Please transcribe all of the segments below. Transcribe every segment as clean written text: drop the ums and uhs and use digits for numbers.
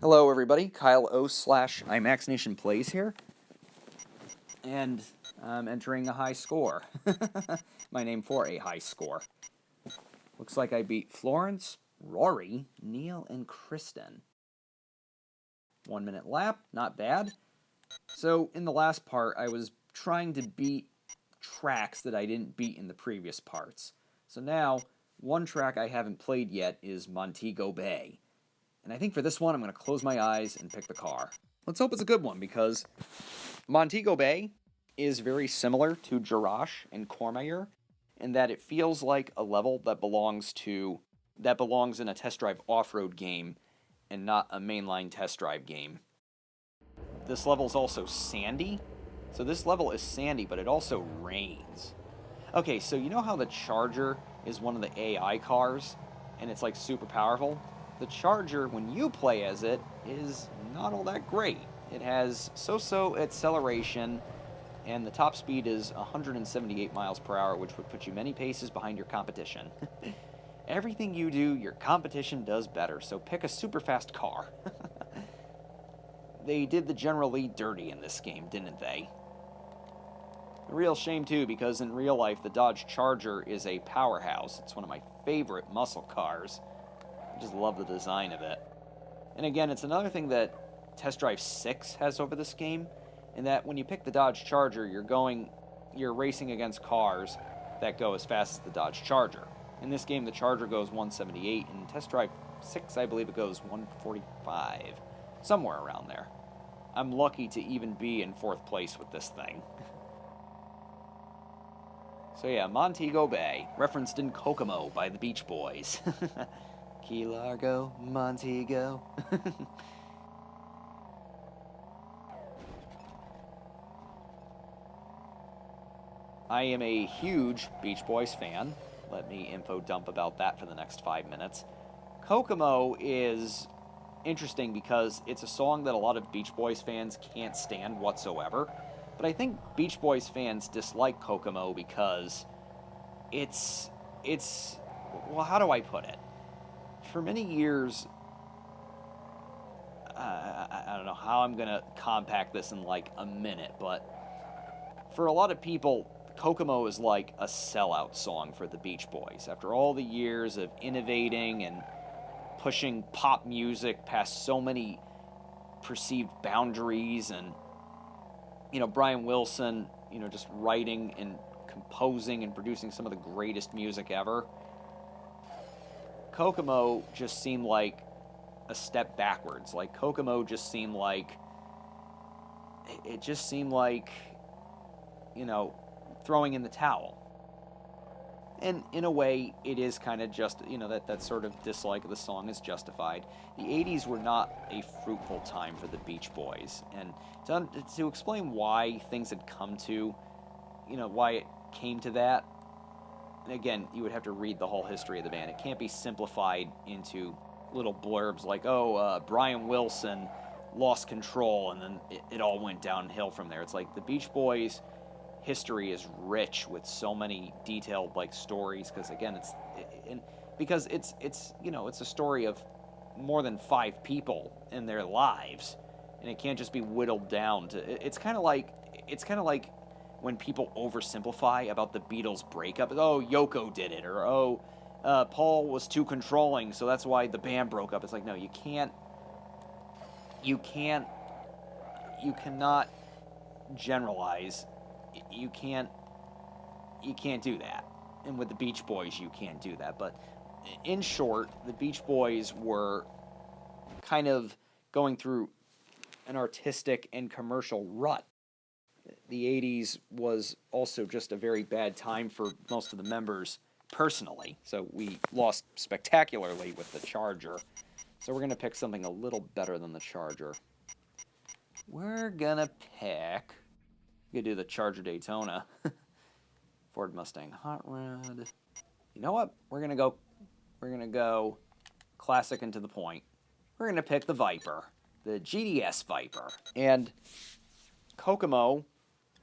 Hello everybody, Kyle O slash IMAXNation Plays here, and I'm entering a high score. My name for a high score. Looks like I beat Florence, Rory, Neil, and Kristen. 1 minute lap, not bad. So in the last part, I was trying to beat tracks that I didn't beat in the previous parts. So now, one track I haven't played yet is Montego Bay. And I think for this one, I'm going to close my eyes and pick the car. Let's hope it's a good one, because Montego Bay is very similar to Jarash and Cormayer in that it feels like a level that belongs in a test drive off-road game and not a mainline test drive game. This level is also sandy. So this level is sandy, but it also rains. Okay, so you know how the Charger is one of the AI cars, and it's like super powerful? The Charger, when you play as it, is not all that great. It has so-so acceleration, and the top speed is 178 miles per hour, which would put you many paces behind your competition. Everything you do, your competition does better, so pick a super fast car. They did the General Lee dirty in this game, didn't they? A real shame, too, because in real life, the Dodge Charger is a powerhouse. It's one of my favorite muscle cars. I just love the design of it. And again, it's another thing that Test Drive 6 has over this game, in that when you pick the Dodge Charger, you're racing against cars that go as fast as the Dodge Charger. In this game, the Charger goes 178, and in Test Drive 6, I believe it goes 145. Somewhere around there. I'm lucky to even be in 4th place with this thing. So yeah, Montego Bay, referenced in Kokomo by the Beach Boys. Key Largo, Montego. I am a huge Beach Boys fan. Let me info dump about that for the next 5 minutes. Kokomo is interesting because it's a song that a lot of Beach Boys fans can't stand whatsoever. But I think Beach Boys fans dislike Kokomo because it's well, how do I put it? For many years, I don't know how I'm going to compact this in like a minute, but for a lot of people, Kokomo is like a sellout song for the Beach Boys. After all the years of innovating and pushing pop music past so many perceived boundaries, and, Brian Wilson, just writing and composing and producing some of the greatest music ever, Kokomo just seemed like a step backwards. Like, Kokomo just seemed like, throwing in the towel. And in a way, it is kind of just, that sort of dislike of the song is justified. The 80s were not a fruitful time for the Beach Boys. And to explain why things had come to, why it came to that, again, you would have to read the whole history of the band. It can't be simplified into little blurbs like, Brian Wilson lost control and then it all went downhill from there. It's like the Beach Boys' history is rich with so many detailed stories, because again, it's a story of more than 5 people in their lives, and it can't just be whittled down to. It's kind of like when people oversimplify about the Beatles breakup. Oh, Yoko did it, or Paul was too controlling, so that's why the band broke up. It's like, no, you cannot generalize. You can't do that. And with the Beach Boys, you can't do that. But in short, the Beach Boys were kind of going through an artistic and commercial rut. The 80s was also just a very bad time for most of the members personally. So we lost spectacularly with the Charger. So we're going to pick something a little better than the Charger. We're going to pick... You could do the Charger Daytona. Ford Mustang Hot Rod. You know what? We're gonna go classic and to the point. We're gonna pick the Viper, the GTS Viper. And Kokomo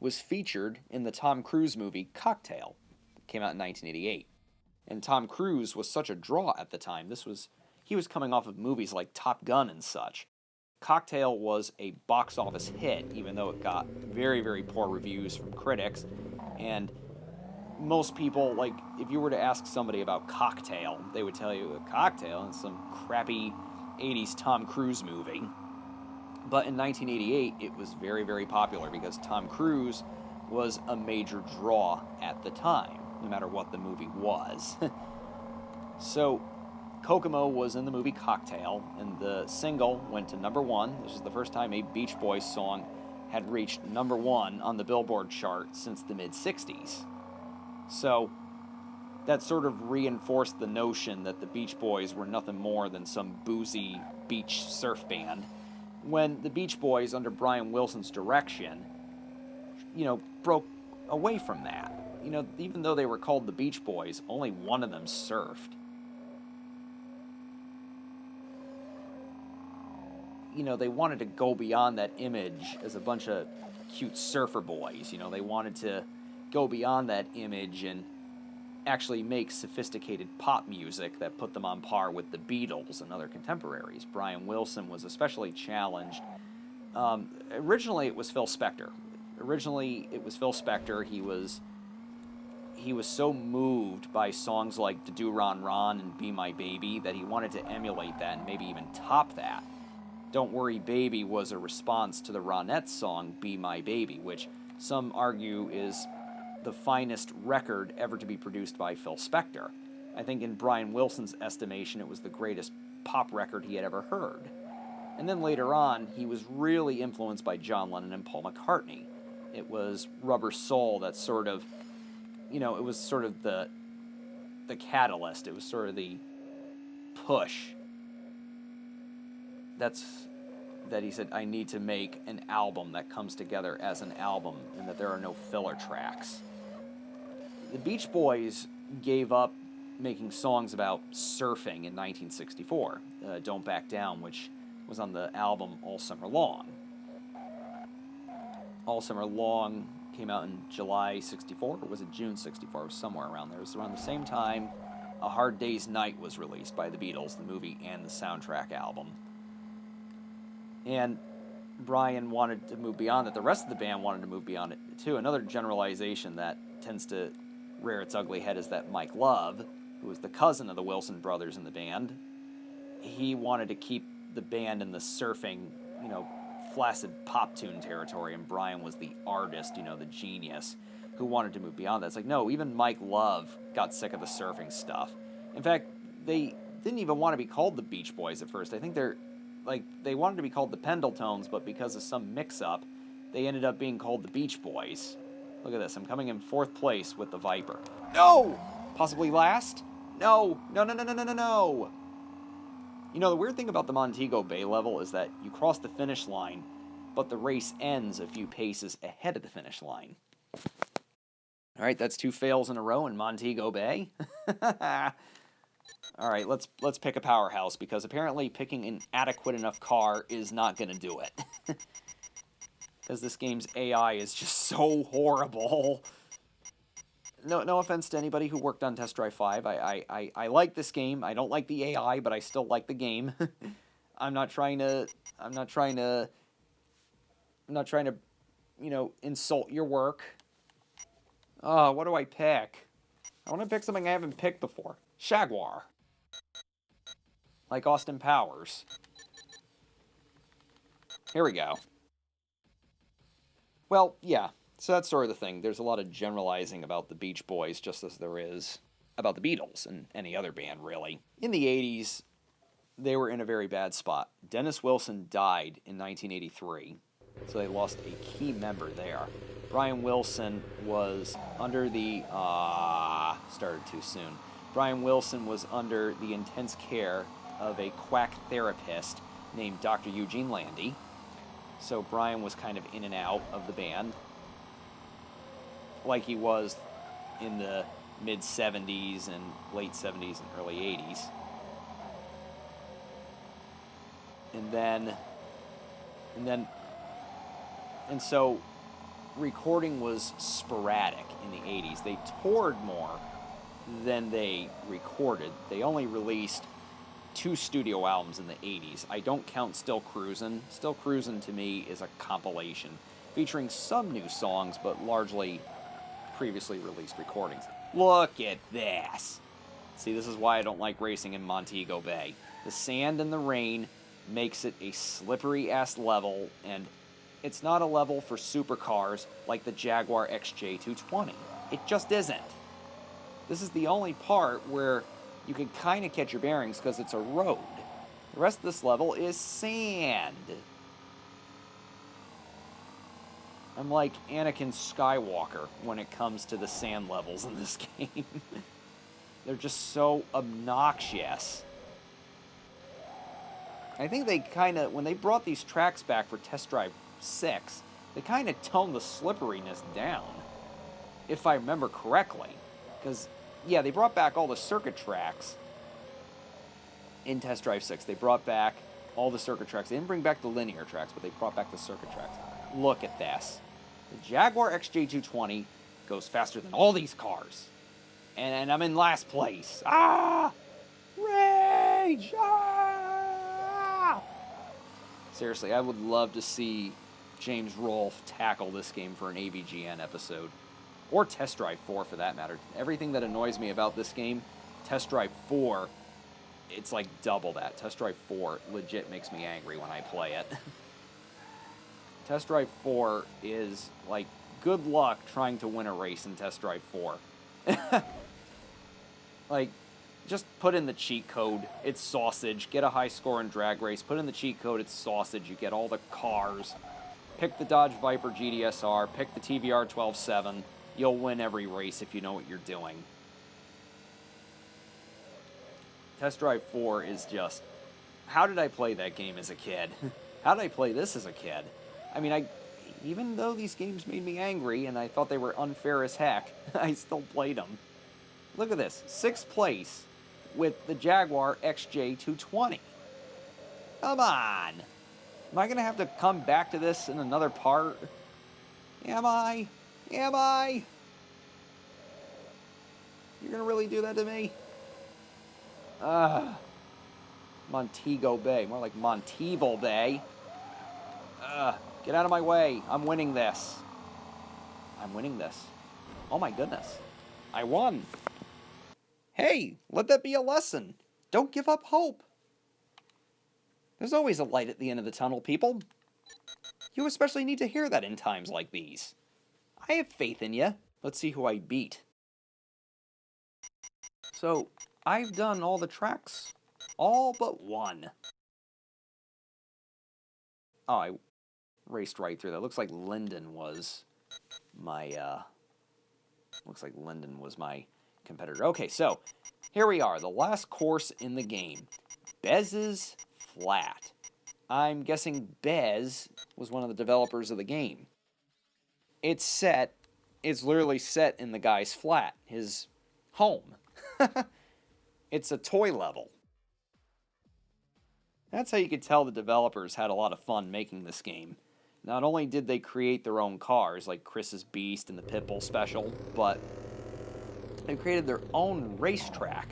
was featured in the Tom Cruise movie Cocktail. It came out in 1988. And Tom Cruise was such a draw at the time. He was coming off of movies like Top Gun and such. Cocktail was a box office hit, even though it got very, very poor reviews from critics. And most people, like, if you were to ask somebody about Cocktail, they would tell you a Cocktail is some crappy 80s Tom Cruise movie. But in 1988, it was very, very popular because Tom Cruise was a major draw at the time, no matter what the movie was. So, Kokomo was in the movie Cocktail, and the single went to #1. This was the first time a Beach Boys song had reached #1 on the Billboard chart since the mid-60s. So, that sort of reinforced the notion that the Beach Boys were nothing more than some boozy beach surf band, when the Beach Boys, under Brian Wilson's direction, broke away from that. Even though they were called the Beach Boys, only one of them surfed. They wanted to go beyond that image as a bunch of cute surfer boys. They wanted to go beyond that image and actually make sophisticated pop music that put them on par with the Beatles and other contemporaries. Brian Wilson was especially challenged. Originally, it was Phil Spector. He was so moved by songs like "Da Do Ron Ron" and "Be My Baby" that he wanted to emulate that and maybe even top that. "Don't Worry Baby" was a response to the Ronettes song "Be My Baby," which some argue is the finest record ever to be produced by Phil Spector. I think in Brian Wilson's estimation, it was the greatest pop record he had ever heard. And then later on, he was really influenced by John Lennon and Paul McCartney. It was Rubber Soul that sort of, it was sort of the catalyst. It was sort of the push. That he said, I need to make an album that comes together as an album and that there are no filler tracks. The Beach Boys gave up making songs about surfing in 1964. Don't Back Down, which was on the album All Summer Long. All Summer Long came out in July 64, or was it June 64? It was somewhere around there. It was around the same time A Hard Day's Night was released by the Beatles, the movie and the soundtrack album. And Brian wanted to move beyond it. The rest of the band wanted to move beyond it, too. Another generalization that tends to rear its ugly head is that Mike Love, who was the cousin of the Wilson brothers in the band, he wanted to keep the band in the surfing, flaccid pop tune territory, and Brian was the artist, the genius, who wanted to move beyond that. It's like, no, even Mike Love got sick of the surfing stuff. In fact, they didn't even want to be called the Beach Boys at first. I think they wanted to be called the Pendletones, but because of some mix-up, they ended up being called the Beach Boys. Look at this. I'm coming in 4th place with the Viper. No! Possibly last? No! No, no, no, no, no, no, no! The weird thing about the Montego Bay level is that you cross the finish line, but the race ends a few paces ahead of the finish line. All right, that's 2 fails in a row in Montego Bay. All right, let's pick a powerhouse, because apparently picking an adequate enough car is not going to do it. Because this game's AI is just so horrible. No offense to anybody who worked on Test Drive 5. I like this game. I don't like the AI, but I still like the game. I'm not trying to insult your work. What do I pick? I want to pick something I haven't picked before. Jaguar. Like Austin Powers. Here we go. Well, yeah. So that's sort of the thing. There's a lot of generalizing about the Beach Boys, just as there is about the Beatles and any other band, really. In the 80s, they were in a very bad spot. Dennis Wilson died in 1983, so they lost a key member there. Brian Wilson was under the... started too soon. Brian Wilson was under the intense care of a quack therapist named Dr. Eugene Landy. So Brian was kind of in and out of the band, like he was in the mid-70s and late 70s and early 80s. And so recording was sporadic in the 80s. They toured more than they recorded. They only released 2 studio albums in the 80s. I don't count Still Cruisin'. Still Cruisin' to me is a compilation featuring some new songs, but largely previously released recordings. Look at this! See, this is why I don't like racing in Montego Bay. The sand and the rain makes it a slippery-ass level, and it's not a level for supercars like the Jaguar XJ220. It just isn't. This is the only part where you can kind of catch your bearings because it's a road. The rest of this level is sand. I'm like Anakin Skywalker when it comes to the sand levels in this game. They're just so obnoxious. I think they kind of, when they brought these tracks back for Test Drive 6, they kind of toned the slipperiness down, if I remember correctly. Because, yeah, they brought back all the circuit tracks in Test Drive 6. They brought back all the circuit tracks. They didn't bring back the linear tracks, but they brought back the circuit tracks. Look at this. The Jaguar XJ220 goes faster than all these cars. And I'm in last place. Ah! Rage! Ah! Seriously, I would love to see James Rolfe tackle this game for an AVGN episode. Or Test Drive 4, for that matter. Everything that annoys me about this game, Test Drive 4, it's like double that. Test Drive 4 legit makes me angry when I play it. Test Drive 4 is like, good luck trying to win a race in Test Drive 4. Like, just put in the cheat code, it's sausage. Get a high score in drag race, put in the cheat code, it's sausage. You get all the cars. Pick the Dodge Viper GDSR, pick the TVR 12.7. You'll win every race if you know what you're doing. Test Drive 4 is just... How did I play that game as a kid? How did I play this as a kid? I mean, even though these games made me angry and I thought they were unfair as heck, I still played them. Look at this. 6th place with the Jaguar XJ220. Come on. Am I going to have to come back to this in another part? Am I? Am I? You're going to really do that to me? Montego Bay. More like Montego Bay. Get out of my way. I'm winning this. I'm winning this. Oh my goodness. I won. Hey, let that be a lesson. Don't give up hope. There's always a light at the end of the tunnel, people. You especially need to hear that in times like these. I have faith in you. Let's see who I beat. So, I've done all the tracks. All but one. Oh, I raced right through that. Looks like Linden was my, competitor. Okay, so, here we are. The last course in the game. Bez's Flat. I'm guessing Bez was one of the developers of the game. It's literally set in the guy's flat, his home. It's a toy level. That's how you could tell the developers had a lot of fun making this game. Not only did they create their own cars, like Chris's Beast and the Pitbull Special, but they created their own racetrack.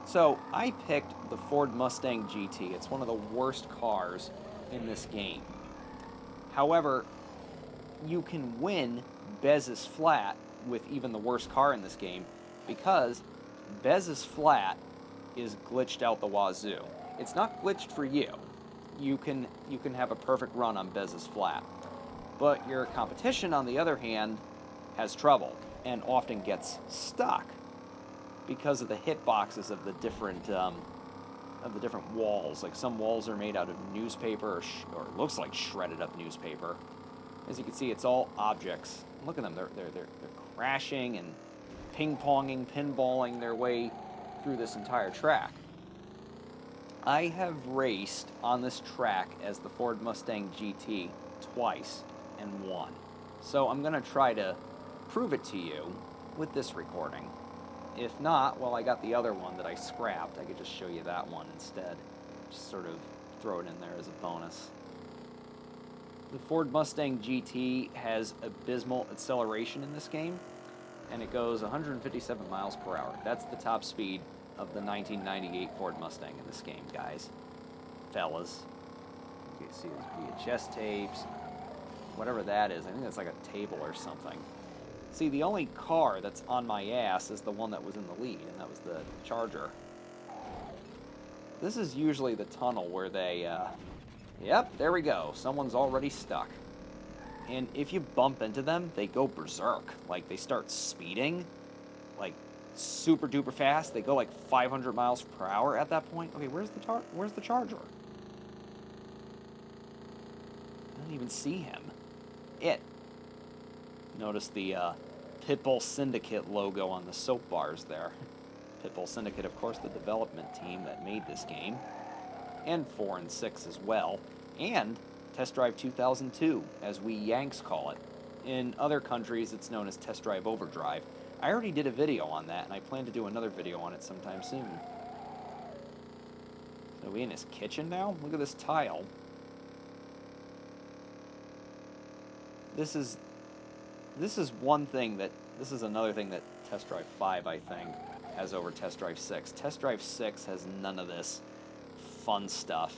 So, I picked the Ford Mustang GT. It's one of the worst cars in this game. However, you can win Bez's Flat with even the worst car in this game because Bez's Flat is glitched out the wazoo. It's not glitched for you. You can have a perfect run on Bez's Flat. But your competition, on the other hand, has trouble and often gets stuck because of the hitboxes of the different walls. Like, some walls are made out of newspaper or looks like shredded up newspaper. As you can see, it's all objects. Look at them. They're crashing and ping-ponging, pinballing their way through this entire track. I have raced on this track as the Ford Mustang GT twice and won. So I'm going to try to prove it to you with this recording. If not, well, I got the other one that I scrapped. I could just show you that one instead. Just sort of throw it in there as a bonus. The Ford Mustang GT has abysmal acceleration in this game, and it goes 157 miles per hour. That's the top speed of the 1998 Ford Mustang in this game, guys. Fellas. You can see these VHS tapes. Whatever that is. I think that's like a table or something. See, the only car that's on my ass is the one that was in the lead, and that was the Charger. This is usually the tunnel where they, yep, there we go. Someone's already stuck. And if you bump into them, they go berserk. Like, they start speeding, like, super duper fast. They go like 500 miles per hour at that point. Okay, where's the Charger? I don't even see him. Notice the Pitbull Syndicate logo on the soap bars there. Pitbull Syndicate, of course, the development team that made this game. And 4 and 6 as well. And Test Drive 2002, as we Yanks call it. In other countries, it's known as Test Drive Overdrive. I already did a video on that, and I plan to do another video on it sometime soon. So we in his kitchen now? Look at this tile. This is another thing that Test Drive 5, I think, has over Test Drive 6. Test Drive 6 has none of this fun stuff.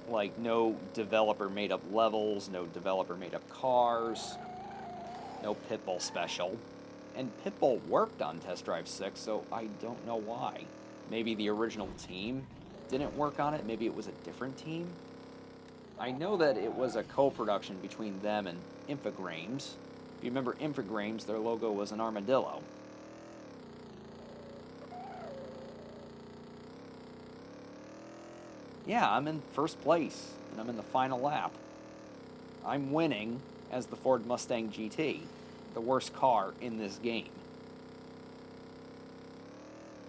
Like, no developer-made-up levels, no developer-made-up cars, no Pitbull special. And Pitbull worked on Test Drive 6, so I don't know why. Maybe the original team didn't work on it, maybe it was a different team. I know that it was a co-production between them and Infogrames. If you remember Infogrames, their logo was an armadillo. Yeah, I'm in first place, and I'm in the final lap. I'm winning as the Ford Mustang GT, the worst car in this game.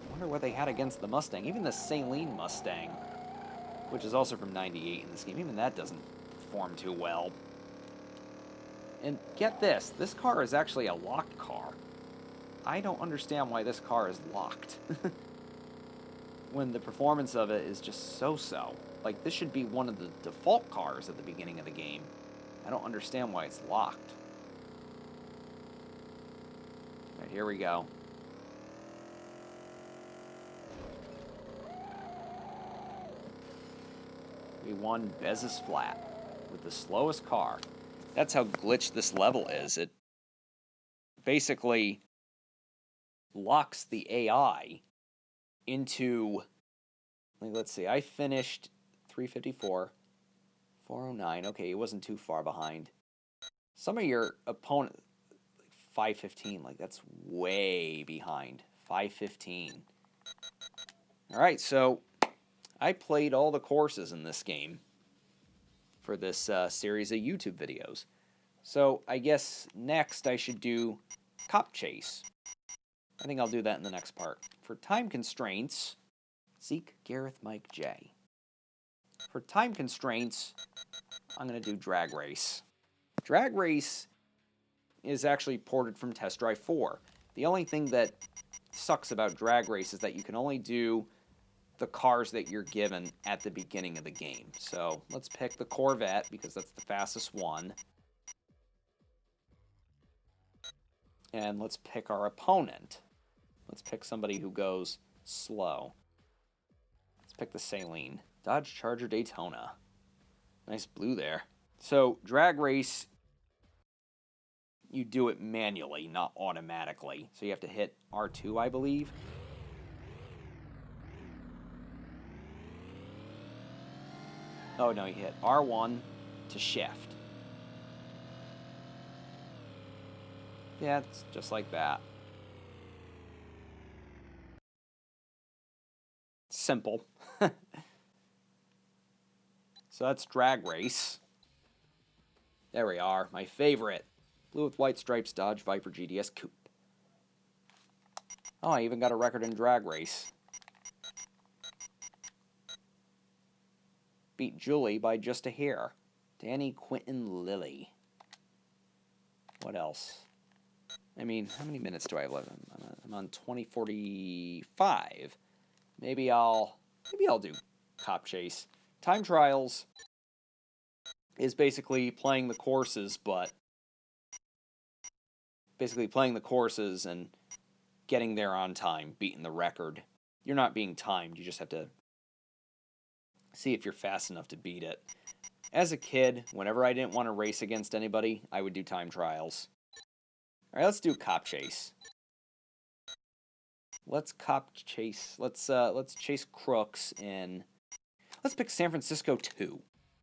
I wonder what they had against the Mustang. Even the Saleen Mustang, which is also from '98 in this game, even that doesn't perform too well. And get this car is actually a locked car. I don't understand why this car is locked. When the performance of it is just so-so. Like, this should be one of the default cars at the beginning of the game. I don't understand why it's locked. Alright, here we go. We won Bezos Flat with the slowest car. That's how glitched this level is. It basically locks the AI into, let's see, I finished 354, 409. Okay, it wasn't too far behind. Some of your opponent, 515, like that's way behind. 515. All right, so I played all the courses in this game for this series of YouTube videos. So I guess next I should do Cop Chase. I think I'll do that in the next part. For time constraints, Zeke, Gareth, Mike, J. For time constraints, I'm going to do Drag Race. Drag Race is actually ported from Test Drive 4. The only thing that sucks about Drag Race is that you can only do the cars that you're given at the beginning of the game. So let's pick the Corvette because that's the fastest one. And let's pick our opponent. Let's pick somebody who goes slow. Let's pick the Saleen. Dodge Charger Daytona. Nice blue there. So, Drag Race, you do it manually, not automatically. So you have to hit R2, I believe. Oh, no, you hit R1 to shift. Yeah, it's just like that. Simple. So that's Drag Race. There we are, my favorite. Blue with white stripes Dodge Viper GDS Coupe. Oh, I even got a record in Drag Race. Beat Julie by just a hair. Danny Quinton Lilly. What else? I mean, how many minutes do I have left? I'm on 2045. Maybe I'll do Cop Chase. Time Trials is basically playing the courses, but basically playing the courses and getting there on time, beating the record you're not being timed. You just have to see if you're fast enough to beat it. As a kid, whenever I didn't want to race against anybody, I would do time trials. All right, let's do cop chase. Let's cop chase. Let's chase crooks in. Let's pick San Francisco 2.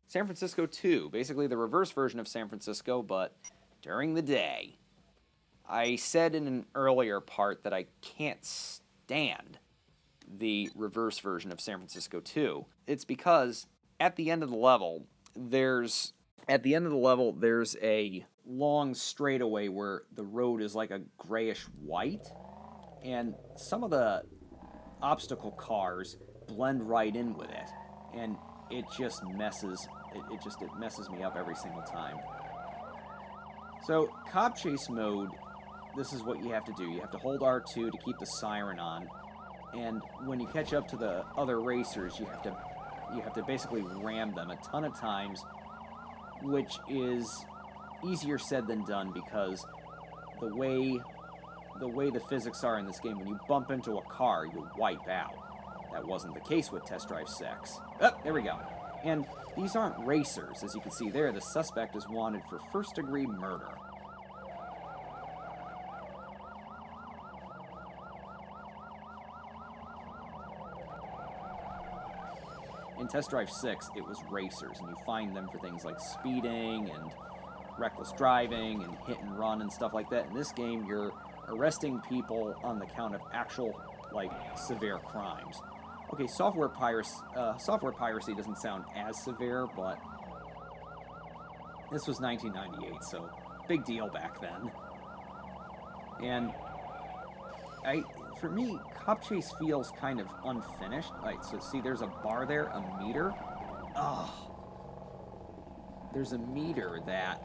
San Francisco 2, basically the reverse version of San Francisco, but during the day. I said in an earlier part that I can't stand the reverse version of San Francisco 2. It's because at the end of the level, there's a long straightaway where the road is like a grayish white, and some of the obstacle cars blend right in with it, and it just messes it messes me up every single time. So cop chase mode, this is what you have to do. You have to hold R2 to keep the siren on, and when you catch up to the other racers, you have to basically ram them a ton of times, which is easier said than done because the way the physics are in this game, when you bump into a car, you wipe out. That wasn't the case with Test Drive 6. Oh, there we go. And these aren't racers. As you can see there, the suspect is wanted for first-degree murder. In Test Drive 6, it was racers, and you find them for things like speeding and reckless driving and hit and run and stuff like that. In this game, you're arresting people on the count of actual, like, severe crimes. Okay, software piracy doesn't sound as severe, but this was 1998, so big deal back then. And for me, Cop Chase feels kind of unfinished. Right, so see, there's a bar there, a meter. Oh, there's a meter that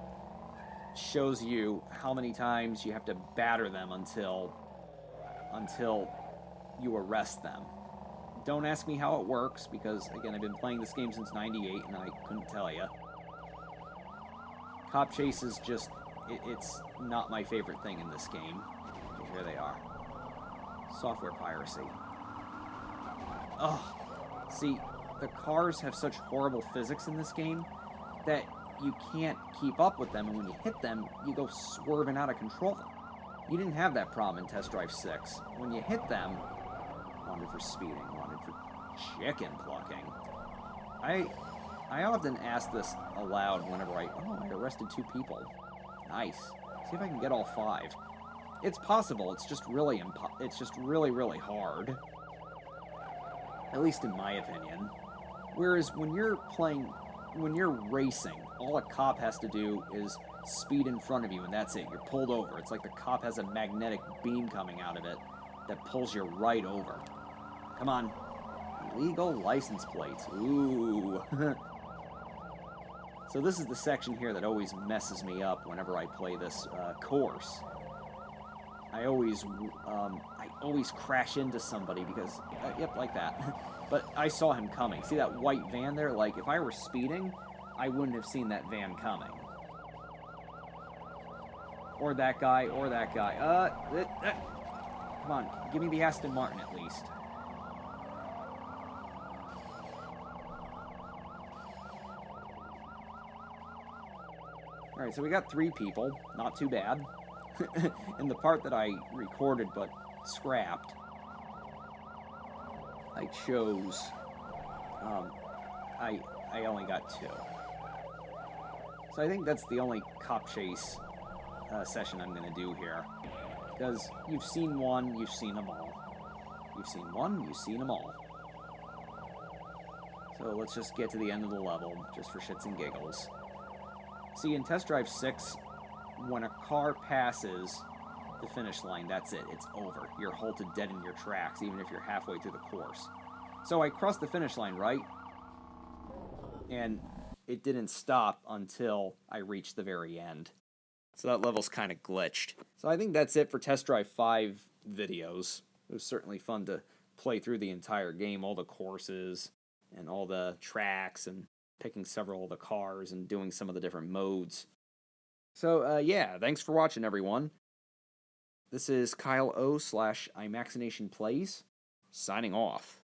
shows you how many times you have to batter them until you arrest them. Don't ask me how it works, because, again, I've been playing this game since '98, and I couldn't tell you. Cop Chase is just, it's not my favorite thing in this game. Okay, here they are. Software piracy. Ugh. See, the cars have such horrible physics in this game that you can't keep up with them, and when you hit them, you go swerving out of control. You didn't have that problem in Test Drive 6. When you hit them, wanted for speeding, wanted for chicken plucking. I often ask this aloud whenever I arrested 2 people. Nice. See if I can get all 5. It's possible. It's just really really hard. At least in my opinion. Whereas when you're racing, all a cop has to do is speed in front of you, and that's it. You're pulled over. It's like the cop has a magnetic beam coming out of it that pulls you right over. Come on. Illegal license plates. Ooh. So this is the section here that always messes me up whenever I play this course. I always crash into somebody because, yep, like that. But I saw him coming. See that white van there? Like, if I were speeding, I wouldn't have seen that van coming. Or that guy, or that guy. Come on, give me the Aston Martin at least. Alright, so we got 3 people. Not too bad. In the part that I recorded but scrapped, I chose... I only got 2. So I think that's the only cop chase session I'm going to do here. Because you've seen one, you've seen them all. You've seen one, you've seen them all. So let's just get to the end of the level, just for shits and giggles. See, in Test Drive 6, when a car passes the finish line, that's it. It's over. You're halted dead in your tracks, even if you're halfway through the course. So I crossed the finish line, right? And it didn't stop until I reached the very end. So that level's kind of glitched. So I think that's it for Test Drive 5 videos. It was certainly fun to play through the entire game, all the courses and all the tracks, and picking several of the cars and doing some of the different modes. So, yeah, thanks for watching, everyone. This is Kyle O / iMaxinationPlays, signing off.